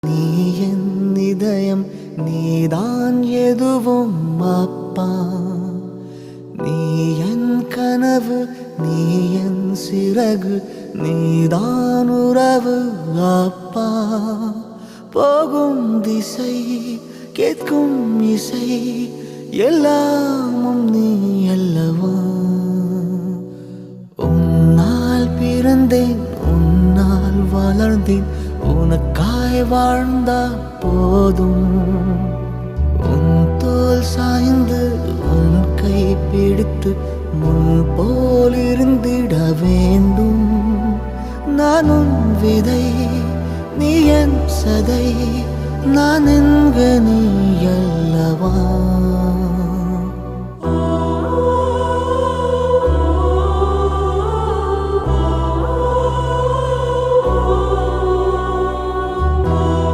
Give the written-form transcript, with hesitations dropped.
நீ என் இதயம், நீதான் எதுவும் அப்பா. நீ என் கனவு, நீ என் சிறகு, நீதான் உறவு அப்பா. போகும் திசை, கேட்கும் இசை, எல்லாமும் நீ அல்லவா. உன்னால் பிறந்தேன், உன்னால் வளர்ந்தேன், உனக்காய் வாழ்ந்தால் போதும். உன் தோல் சாய்ந்து உன் கை பிடித்து முன் போல் இருந்திட வேண்டும். நான் உன் விதை, நீ என் சதை, நான் என்க நீ அல்லவா.